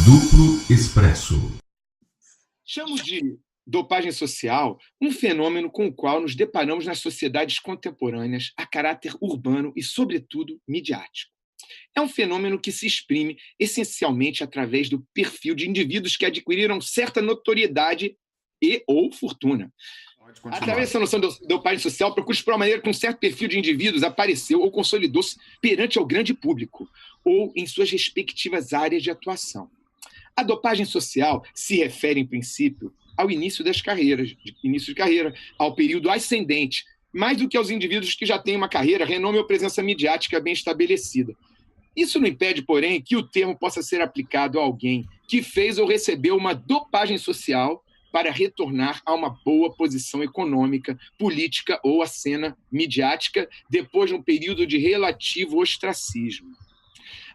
Duplo Expresso. Chamo de dopagem social um fenômeno com o qual nos deparamos nas sociedades contemporâneas a caráter urbano e, sobretudo, midiático. É um fenômeno que se exprime essencialmente através do perfil de indivíduos que adquiriram certa notoriedade e ou fortuna. Através dessa noção de dopagem social, procura explorar a maneira que um certo perfil de indivíduos apareceu ou consolidou-se perante ao grande público, ou em suas respectivas áreas de atuação. A dopagem social se refere, em princípio, ao início das carreiras, início de carreira, ao período ascendente, mais do que aos indivíduos que já têm uma carreira, renome ou presença midiática bem estabelecida. Isso não impede, porém, que o termo possa ser aplicado a alguém que fez ou recebeu uma dopagem social para retornar a uma boa posição econômica, política ou à cena midiática depois de um período de relativo ostracismo.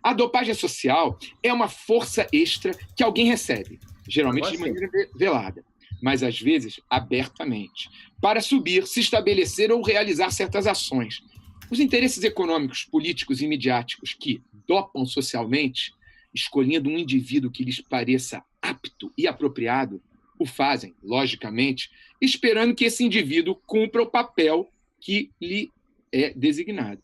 A dopagem social é uma força extra que alguém recebe, geralmente de maneira velada, mas às vezes abertamente, para subir, se estabelecer ou realizar certas ações. Os interesses econômicos, políticos e midiáticos que dopam socialmente, escolhendo um indivíduo que lhes pareça apto e apropriado, o fazem, logicamente, esperando que esse indivíduo cumpra o papel que lhe é designado.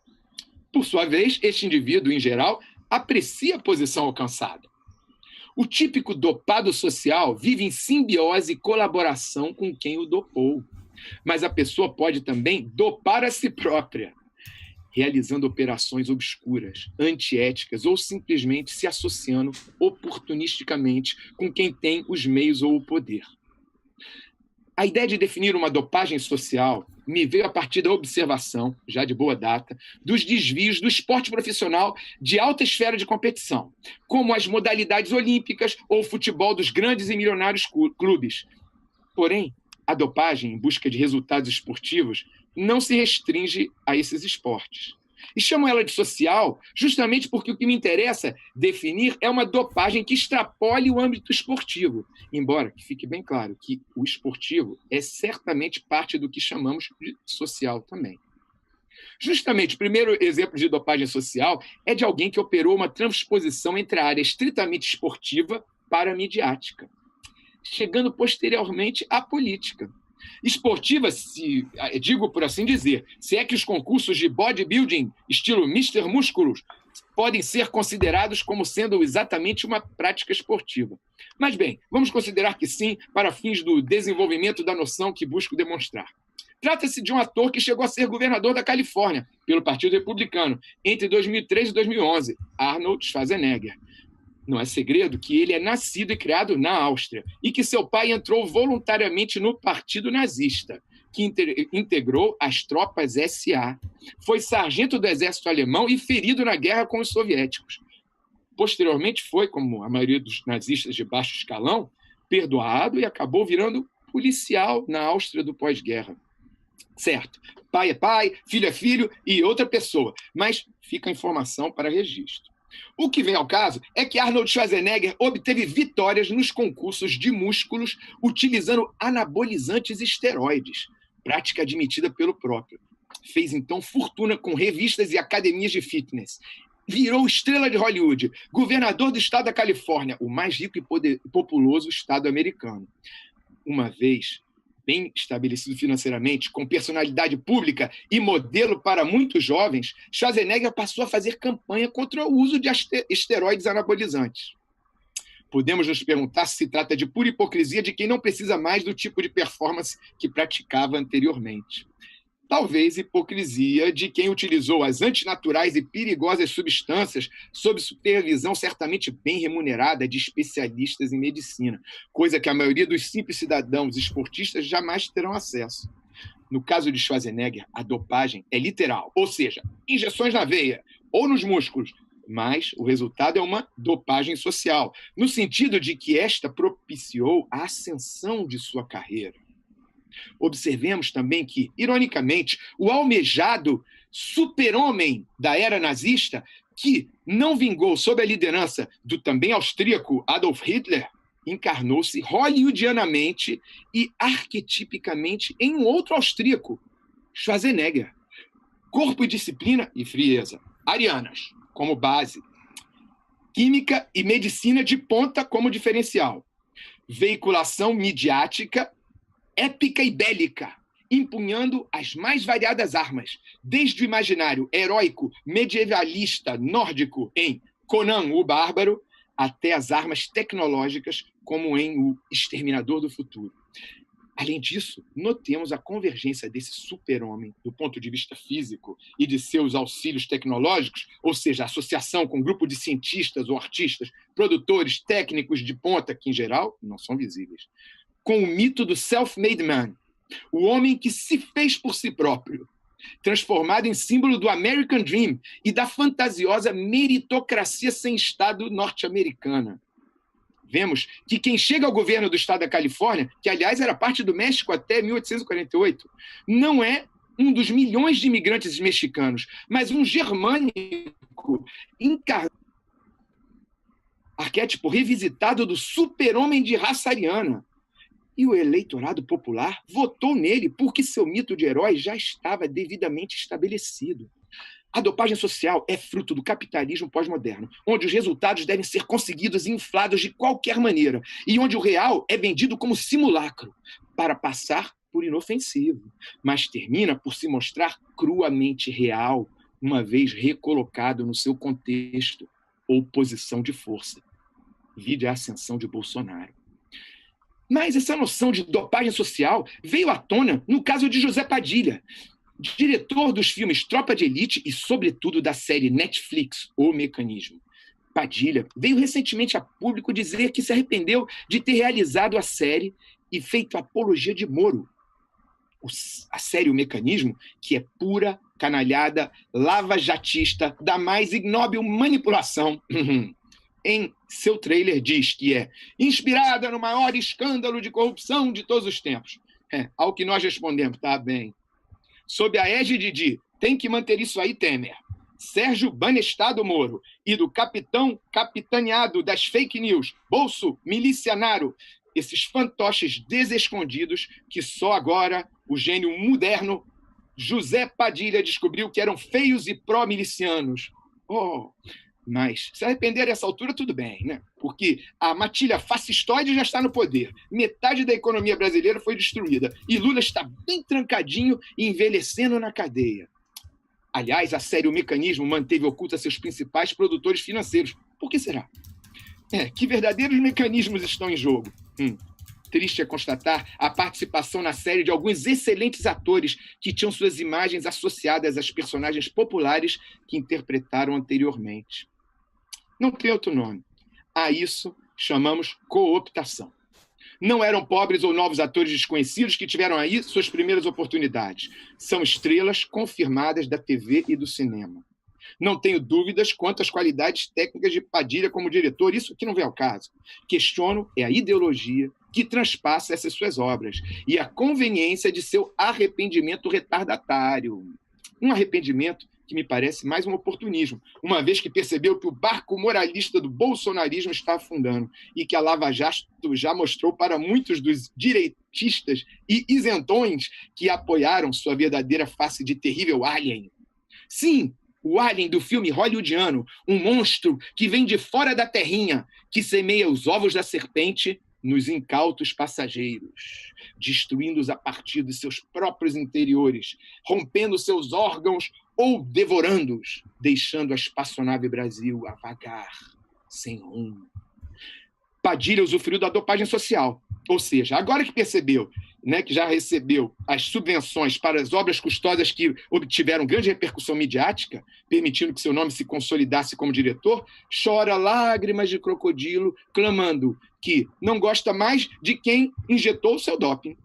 Por sua vez, este indivíduo, em geral, aprecia a posição alcançada. O típico dopado social vive em simbiose e colaboração com quem o dopou. Mas a pessoa pode também dopar a si própria, realizando operações obscuras, antiéticas ou simplesmente se associando oportunisticamente com quem tem os meios ou o poder. A ideia de definir uma dopagem social me veio a partir da observação, já de boa data, dos desvios do esporte profissional de alta esfera de competição, como as modalidades olímpicas ou o futebol dos grandes e milionários clubes. Porém, a dopagem, em busca de resultados esportivos, não se restringe a esses esportes. E chamo ela de social justamente porque o que me interessa definir é uma dopagem que extrapole o âmbito esportivo, embora que fique bem claro que o esportivo é certamente parte do que chamamos de social também. Justamente, o primeiro exemplo de dopagem social é de alguém que operou uma transposição entre a área estritamente esportiva para a midiática, chegando posteriormente à política. Esportiva, se digo por assim dizer, se é que os concursos de bodybuilding, estilo Mr. Músculos, podem ser considerados como sendo exatamente uma prática esportiva. Mas bem, vamos considerar que sim, para fins do desenvolvimento da noção que busco demonstrar. Trata-se de um ator que chegou a ser governador da Califórnia, pelo Partido Republicano, entre 2003 e 2011, Arnold Schwarzenegger. Não é segredo que ele é nascido e criado na Áustria e que seu pai entrou voluntariamente no Partido Nazista, que integrou as tropas SA. Foi sargento do exército alemão e ferido na guerra com os soviéticos. Posteriormente foi, como a maioria dos nazistas de baixo escalão, perdoado e acabou virando policial na Áustria do pós-guerra. Certo, pai é pai, filho é filho e outra pessoa, mas fica a informação para registro. O que vem ao caso é que Arnold Schwarzenegger obteve vitórias nos concursos de músculos utilizando anabolizantes e esteroides, prática admitida pelo próprio. Fez então fortuna com revistas e academias de fitness. Virou estrela de Hollywood, governador do estado da Califórnia, o mais rico e populoso estado americano. Uma vez bem estabelecido financeiramente, com personalidade pública e modelo para muitos jovens, Schwarzenegger passou a fazer campanha contra o uso de esteroides anabolizantes. Podemos nos perguntar se trata de pura hipocrisia de quem não precisa mais do tipo de performance que praticava anteriormente. Talvez hipocrisia de quem utilizou as antinaturais e perigosas substâncias sob supervisão certamente bem remunerada de especialistas em medicina, coisa que a maioria dos simples cidadãos esportistas jamais terão acesso. No caso de Schwarzenegger, a dopagem é literal, ou seja, injeções na veia ou nos músculos, mas o resultado é uma dopagem social, no sentido de que esta propiciou a ascensão de sua carreira. Observemos também que, ironicamente, o almejado super-homem da era nazista, que não vingou sob a liderança do também austríaco Adolf Hitler, encarnou-se hollywoodianamente e arquetipicamente em um outro austríaco, Schwarzenegger. Corpo e disciplina e frieza, arianas, como base. química e medicina de ponta como diferencial. Veiculação midiática, épica e bélica, empunhando as mais variadas armas, desde o imaginário heróico medievalista nórdico em Conan o Bárbaro, até as armas tecnológicas, como em O Exterminador do Futuro. Além disso, notemos a convergência desse super-homem do ponto de vista físico e de seus auxílios tecnológicos, ou seja, a associação com um grupo de cientistas ou artistas, produtores, técnicos de ponta, que em geral não são visíveis, com o mito do self-made man, o homem que se fez por si próprio, transformado em símbolo do American Dream e da fantasiosa meritocracia sem Estado norte-americana. Vemos que quem chega ao governo do estado da Califórnia, que, aliás, era parte do México até 1848, não é um dos milhões de imigrantes mexicanos, mas um germânico encarnado, arquétipo revisitado do super-homem de raça ariana. E o eleitorado popular votou nele porque seu mito de herói já estava devidamente estabelecido. A dopagem social é fruto do capitalismo pós-moderno, onde os resultados devem ser conseguidos e inflados de qualquer maneira, e onde o real é vendido como simulacro, para passar por inofensivo, mas termina por se mostrar cruamente real, uma vez recolocado no seu contexto ou posição de força. Vide a ascensão de Bolsonaro. Mas essa noção de dopagem social veio à tona no caso de José Padilha, diretor dos filmes Tropa de Elite e, sobretudo, da série Netflix, O Mecanismo. Padilha veio recentemente a público dizer que se arrependeu de ter realizado a série e feito apologia de Moro. A série O Mecanismo, que é pura canalhada lava-jatista da mais ignóbil manipulação, em seu trailer diz que é inspirada no maior escândalo de corrupção de todos os tempos. Ao que nós respondemos, tá bem. Sob a égide de tem que manter isso aí, Temer, Sérgio Banestado Moro e do capitão capitaneado das fake news, Bolso Milicianaro, esses fantoches desescondidos que só agora o gênio moderno José Padilha descobriu que eram feios e pró-milicianos. Mas se arrepender a essa altura, tudo bem, né? Porque a matilha fascistoide já está no poder. Metade da economia brasileira foi destruída. E Lula está bem trancadinho e envelhecendo na cadeia. Aliás, a série O Mecanismo manteve oculta seus principais produtores financeiros. Por que será? Que verdadeiros mecanismos estão em jogo? Triste é constatar a participação na série de alguns excelentes atores que tinham suas imagens associadas às personagens populares que interpretaram anteriormente. Não tem outro nome. A isso chamamos cooptação. Não eram pobres ou novos atores desconhecidos que tiveram aí suas primeiras oportunidades. São estrelas confirmadas da TV e do cinema. Não tenho dúvidas quanto às qualidades técnicas de Padilha como diretor, isso que não vem ao caso. Questiono é a ideologia que transpassa essas suas obras e a conveniência de seu arrependimento retardatário. Um arrependimento que me parece mais um oportunismo, uma vez que percebeu que o barco moralista do bolsonarismo está afundando e que a Lava Jato já mostrou para muitos dos direitistas e isentões que apoiaram sua verdadeira face de terrível alien. Sim, o alien do filme hollywoodiano, um monstro que vem de fora da terrinha, que semeia os ovos da serpente nos incautos passageiros, destruindo-os a partir de seus próprios interiores, rompendo seus órgãos ou devorando-os, deixando a espaçonave Brasil a vagar, sem rumo. Padilha usufruiu da dopagem social, ou seja, agora que percebeu, que já recebeu as subvenções para as obras custosas que obtiveram grande repercussão midiática, permitindo que seu nome se consolidasse como diretor, chora lágrimas de crocodilo, clamando que não gosta mais de quem injetou o seu doping.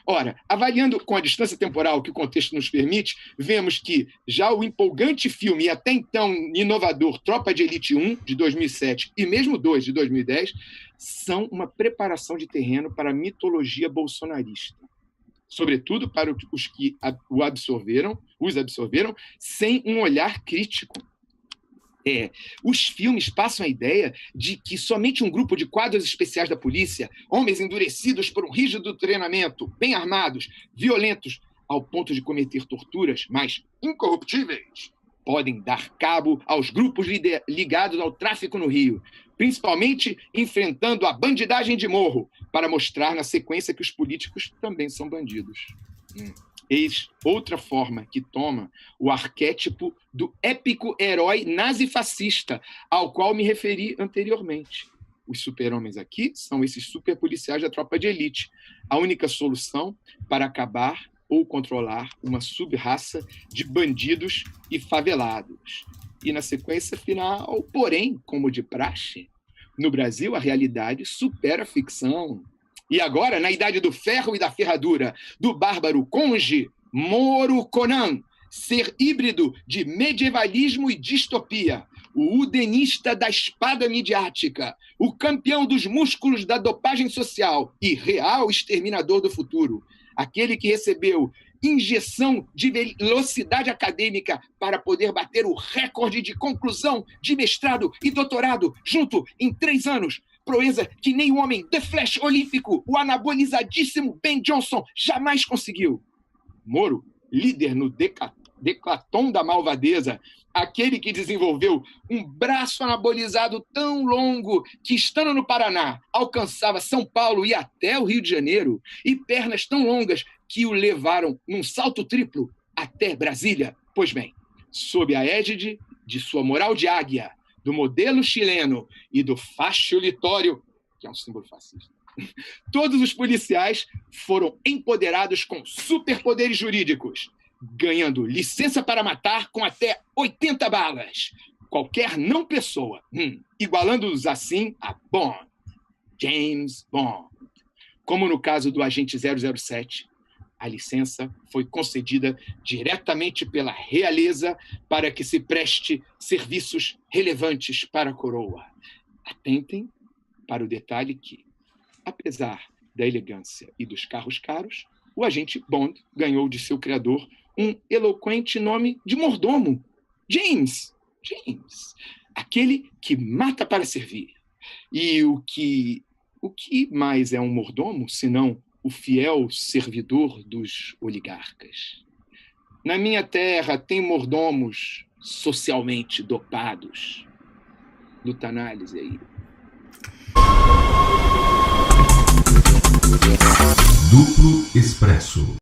Ora, avaliando com a distância temporal que o contexto nos permite, vemos que já o empolgante filme e até então inovador Tropa de Elite 1, de 2007, e mesmo 2, de 2010, são uma preparação de terreno para a mitologia bolsonarista. Sobretudo para os que os absorveram sem um olhar crítico. Os filmes passam a ideia de que somente um grupo de quadros especiais da polícia, homens endurecidos por um rígido treinamento, bem armados, violentos, ao ponto de cometer torturas, mas incorruptíveis, podem dar cabo aos grupos ligados ao tráfico no Rio, principalmente enfrentando a bandidagem de morro, para mostrar na sequência que os políticos também são bandidos. Eis outra forma que toma o arquétipo do épico herói nazifascista, ao qual me referi anteriormente. Os super-homens aqui são esses super-policiais da tropa de elite, a única solução para acabar ou controlar uma sub-raça de bandidos e favelados. E na sequência final, porém, como de praxe, no Brasil a realidade supera a ficção. E agora, na idade do ferro e da ferradura, do bárbaro conge Moro Conan, ser híbrido de medievalismo e distopia, o udenista da espada midiática, o campeão dos músculos da dopagem social e real exterminador do futuro, aquele que recebeu injeção de velocidade acadêmica para poder bater o recorde de conclusão de mestrado e doutorado junto em 3 anos, proeza que nem o homem The Flash olímpico, o anabolizadíssimo Ben Johnson, jamais conseguiu. Moro, líder no declaton da malvadeza, aquele que desenvolveu um braço anabolizado tão longo que, estando no Paraná, alcançava São Paulo e até o Rio de Janeiro, e pernas tão longas que o levaram num salto triplo até Brasília. Pois bem, sob a égide de sua moral de águia, do modelo chileno e do faixa litório, que é um símbolo fascista, todos os policiais foram empoderados com superpoderes jurídicos, ganhando licença para matar com até 80 balas. Qualquer não pessoa, igualando-os assim a Bond, James Bond. Como no caso do agente 007, a licença foi concedida diretamente pela realeza para que se preste serviços relevantes para a coroa. Atentem para o detalhe que, apesar da elegância e dos carros caros, o agente Bond ganhou de seu criador um eloquente nome de mordomo. James, aquele que mata para servir. E o que mais é um mordomo, senão o fiel servidor dos oligarcas? Na minha terra tem mordomos socialmente dopados. Luta análise aí. Duplo Expresso.